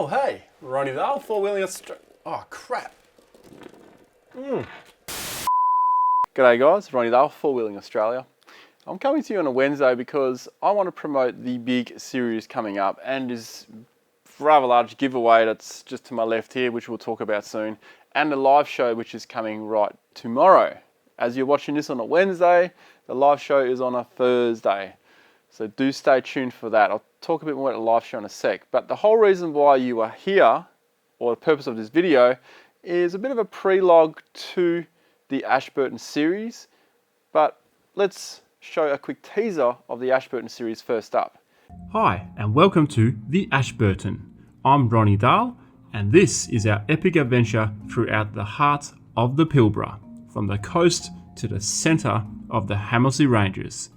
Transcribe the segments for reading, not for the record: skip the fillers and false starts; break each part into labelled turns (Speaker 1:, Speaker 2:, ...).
Speaker 1: Oh, hey, Ronny Dahl, four-wheeling Australia. Oh, crap. G'day guys, Ronny Dahl, four-wheeling Australia. I'm coming to you on a Wednesday because I want to promote the big series coming up and this rather large giveaway that's just to my left here, which we'll talk about soon, and the live show which is coming right tomorrow. As you're watching this on a Wednesday, the live show is on a Thursday. So do stay tuned for that. I'll talk a bit more about the live show in a sec. But the whole reason why you are here, or the purpose of this video, is a bit of a pre-log to the Ashburton series. But let's show a quick teaser of the Ashburton series first up.
Speaker 2: Hi, and welcome to the Ashburton. I'm Ronny Dahl, and this is our epic adventure throughout the heart of the Pilbara, from the coast to the centre of the Hamersley Ranges.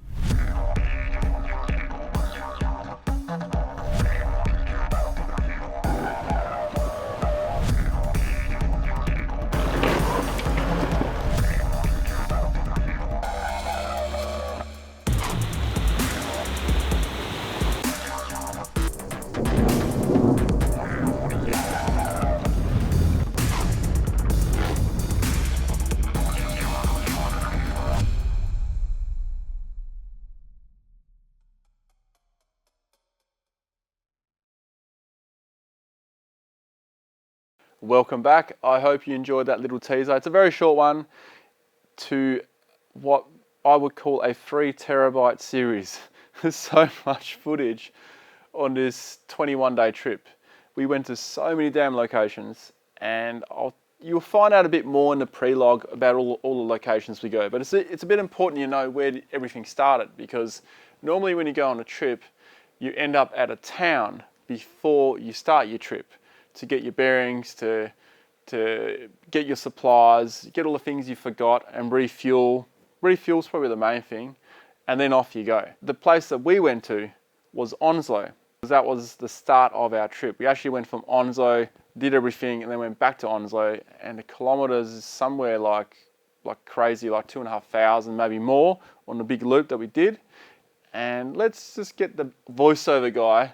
Speaker 1: Welcome back. I hope you enjoyed that little teaser. It's a very short one to what I would call a 3 terabyte series. There's so much footage on this 21-day trip. We went to so many damn locations, and you'll find out a bit more in the pre-log about all the locations we go. But it's a bit important you know where everything started, because normally when you go on a trip, you end up at a town before you start your trip, to get your bearings, to get your supplies, get all the things you forgot, and refuel. Refuel's probably the main thing, and then off you go. The place that we went to was Onslow, because that was the start of our trip. We actually went from Onslow, did everything, and then went back to Onslow, and the kilometres is somewhere like crazy, like 2,500, maybe more, on the big loop that we did. And let's just get the voiceover guy,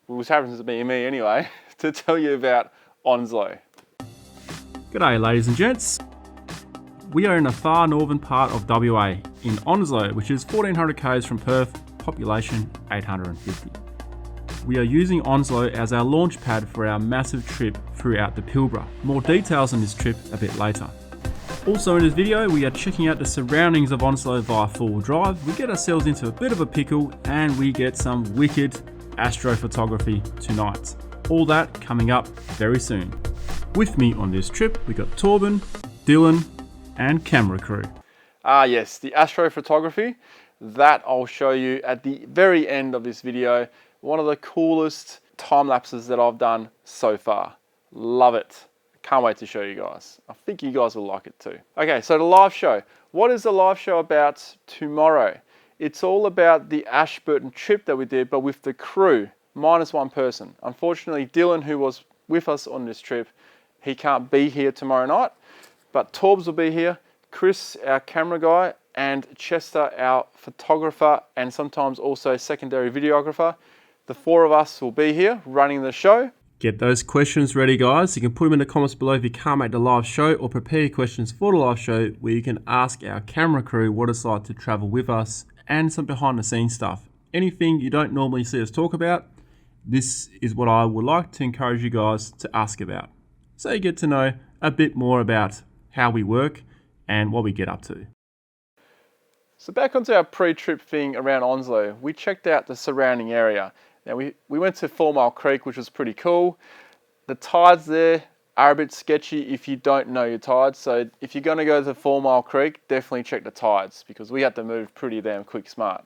Speaker 1: which happens to be me anyway, to tell you about Onslow.
Speaker 2: G'day ladies and gents. We are in the far northern part of WA, in Onslow, which is 1400 k's from Perth, population 850. We are using Onslow as our launch pad for our massive trip throughout the Pilbara. More details on this trip a bit later. Also in this video, we are checking out the surroundings of Onslow via four-wheel drive. We get ourselves into a bit of a pickle and we get some wicked astrophotography tonight. All that coming up very soon. With me on this trip, we got Torben, Dylan, and camera crew.
Speaker 1: Ah yes, the astrophotography, that I'll show you at the very end of this video. One of the coolest time lapses that I've done so far. Love it. Can't wait to show you guys. I think you guys will like it too. Okay, so the live show. What is the live show about tomorrow? It's all about the Ashburton trip that we did, but with the crew, minus one person. Unfortunately, Dylan, who was with us on this trip, he can't be here tomorrow night, but Torbs will be here, Chris, our camera guy, and Chester, our photographer, and sometimes also secondary videographer. The four of us will be here running the show.
Speaker 2: Get those questions ready, guys. You can put them in the comments below if you can't make the live show, or prepare your questions for the live show where you can ask our camera crew what it's like to travel with us and some behind the scenes stuff. Anything you don't normally see us talk about, this is what I would like to encourage you guys to ask about. So you get to know a bit more about how we work and what we get up to.
Speaker 1: So back onto our pre-trip thing around Onslow, we checked out the surrounding area. Now we went to 4 Mile Creek, which was pretty cool. The tides there are a bit sketchy if you don't know your tides. So if you're going to go to 4 Mile Creek, definitely check the tides, because we had to move pretty damn quick smart.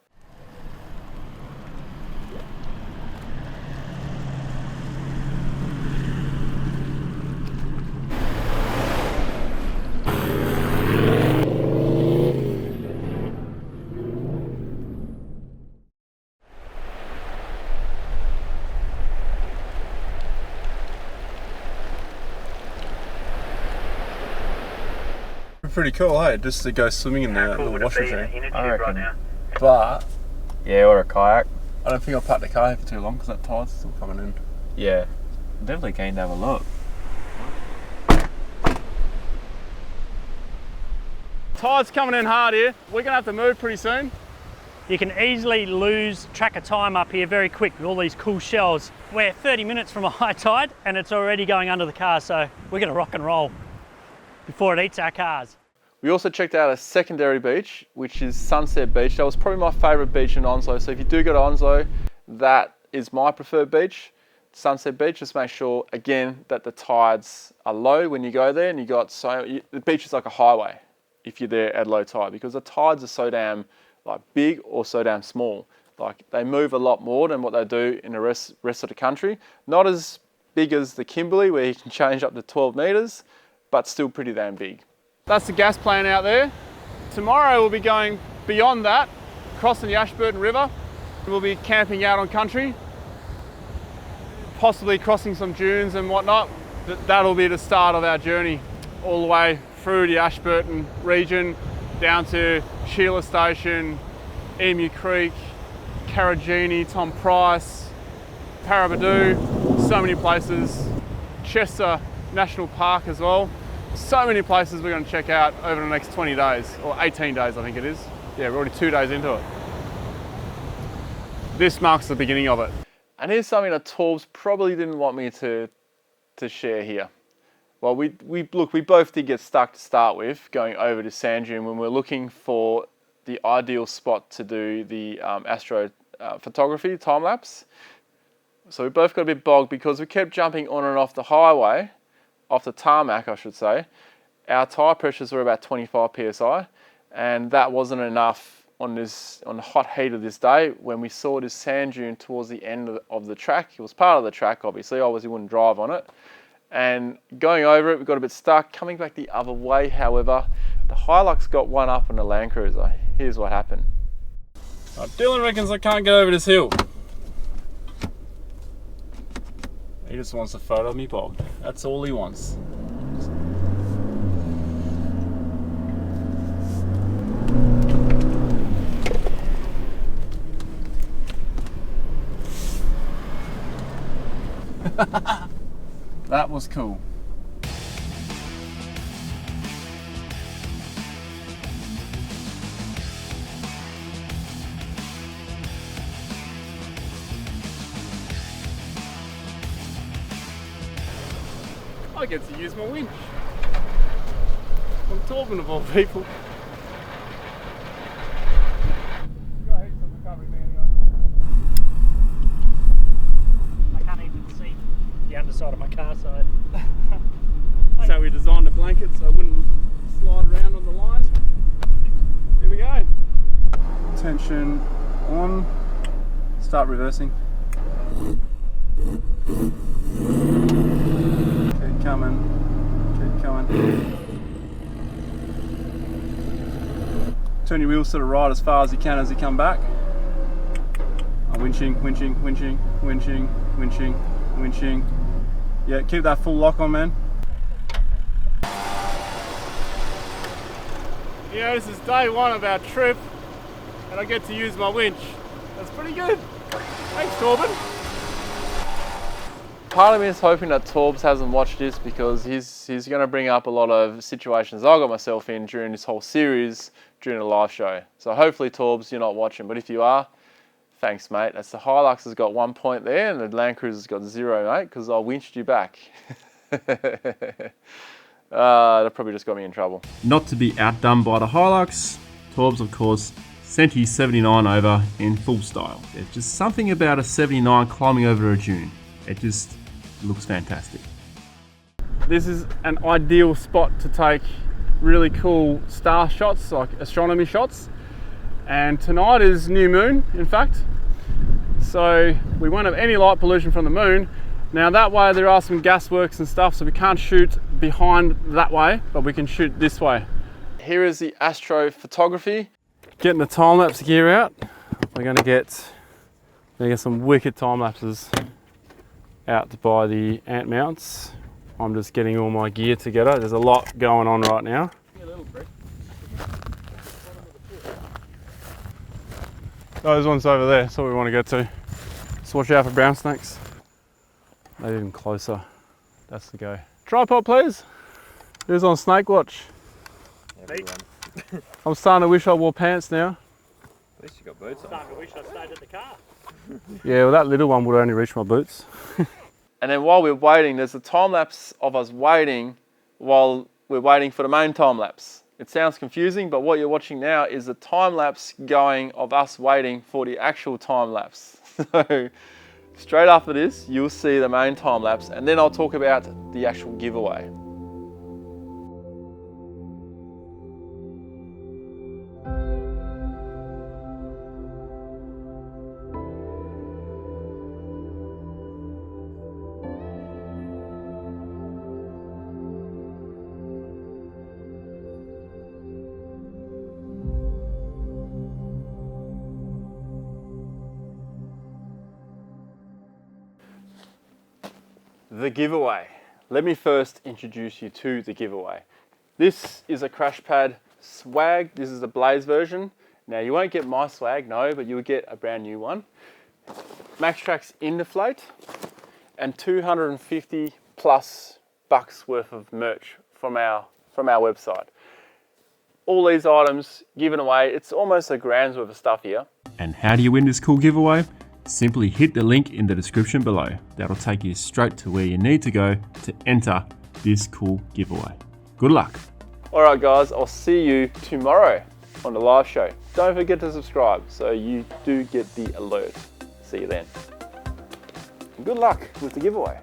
Speaker 1: Pretty cool, hey? Just to go swimming in the little washing machine. I reckon. But
Speaker 3: yeah, or a kayak.
Speaker 1: I don't think I'll park the car here for too long because that tide's still coming in.
Speaker 3: Yeah.
Speaker 1: Definitely keen to have a look. Tide's coming in hard here. We're gonna have to move pretty soon.
Speaker 3: You can easily lose track of time up here very quick with all these cool shells. We're 30 minutes from a high tide and it's already going under the car, so we're gonna rock and roll before it eats our cars.
Speaker 1: We also checked out a secondary beach, which is Sunset Beach. That was probably my favourite beach in Onslow. So if you do go to Onslow, that is my preferred beach, Sunset Beach. Just make sure, again, that the tides are low when you go there, and the beach is like a highway if you're there at low tide, because the tides are so damn like big or so damn small. Like they move a lot more than what they do in the rest of the country. Not as big as the Kimberley, where you can change up to 12 metres, but still pretty damn big. That's the gas plant out there. Tomorrow we'll be going beyond that, crossing the Ashburton River. We'll be camping out on country, possibly crossing some dunes and whatnot. That'll be the start of our journey, all the way through the Ashburton region, down to Sheila Station, Emu Creek, Carragini, Tom Price, Parabadoo, so many places. Chester National Park as well. So many places we're going to check out over the next 20 days, or 18 days I think it is. Yeah, we're already 2 days into it. This marks the beginning of it. And here's something that Torbs probably didn't want me to share here. Well, we both did get stuck to start with going over to sand dune when we're looking for the ideal spot to do the astrophotography time lapse. So we both got a bit bogged because we kept jumping on and off the highway, off the tarmac I should say. Our tyre pressures were about 25 psi, and that wasn't enough on the hot heat of this day when we saw this sand dune towards the end of the track. It was part of the track obviously wouldn't drive on it. And going over it, we got a bit stuck. Coming back the other way, however, the Hilux got one up on the Land Cruiser. Here's what happened. Dylan reckons I can't get over this hill. He just wants a photo of me bogged. That's all he wants. That was cool. I get to use my winch. I'm talking of all people.
Speaker 3: I can't even see the underside of my car, so...
Speaker 1: So we designed the blanket so it wouldn't slide around on the line. Here we go. Tension on. Start reversing. Keep coming. Keep coming. Turn your wheels to the right as far as you can as you come back. Winching, winching, winching, winching, winching, winching. Yeah, keep that full lock on, man. You know, this is day one of our trip and I get to use my winch. That's pretty good. Thanks, Torben. Part of me is hoping that Torbs hasn't watched this because he's going to bring up a lot of situations I got myself in during this whole series during the live show. So hopefully, Torbs, you're not watching, but if you are, thanks, mate. That's the Hilux has got 1 point there and the Land Cruiser's got 0, mate, because I winched you back. That probably just got me in trouble.
Speaker 2: Not to be outdone by the Hilux, Torbs, of course, sent his 79 over in full style. There's just something about a 79 climbing over a dune. It just looks fantastic.
Speaker 1: This is an ideal spot to take really cool star shots, like astronomy shots. And tonight is new moon, in fact. So we won't have any light pollution from the moon. Now that way there are some gas works and stuff, so we can't shoot behind that way, but we can shoot this way. Here is the astrophotography. Getting the time-lapse gear out. We're gonna get some wicked time lapses out by the ant mounts. I'm just getting all my gear together. There's a lot going on right now. Those ones over there, that's what we want to get to. Just watch out for brown snakes. maybe even closer. That's the go. Tripod, please. Who's on snake watch?
Speaker 4: Everyone.
Speaker 1: I'm starting to wish I wore pants now.
Speaker 4: At least you got boots on.
Speaker 3: Starting to wish I stayed at the car.
Speaker 1: Yeah, well, that little one would only reach my boots. And then while we're waiting, there's a time lapse of us waiting while we're waiting for the main time lapse. It sounds confusing, but what you're watching now is the time lapse going of us waiting for the actual time lapse. So straight after this, you'll see the main time lapse, and then I'll talk about the actual giveaway. The giveaway. Let me first introduce you to the giveaway. This is a crash pad swag. This is the Blaze version. Now you won't get my swag, no, but you'll get a brand new one. MaxTrax Indeflate and 250 plus bucks worth of merch from our website. All these items given away. It's almost a grand's worth of stuff here.
Speaker 2: And how do you win this cool giveaway? Simply hit the link in the description below. That'll take you straight to where you need to go to enter this cool giveaway. Good luck.
Speaker 1: All right, guys, I'll see you tomorrow on the live show. Don't forget to subscribe so you do get the alert. See you then. And good luck with the giveaway.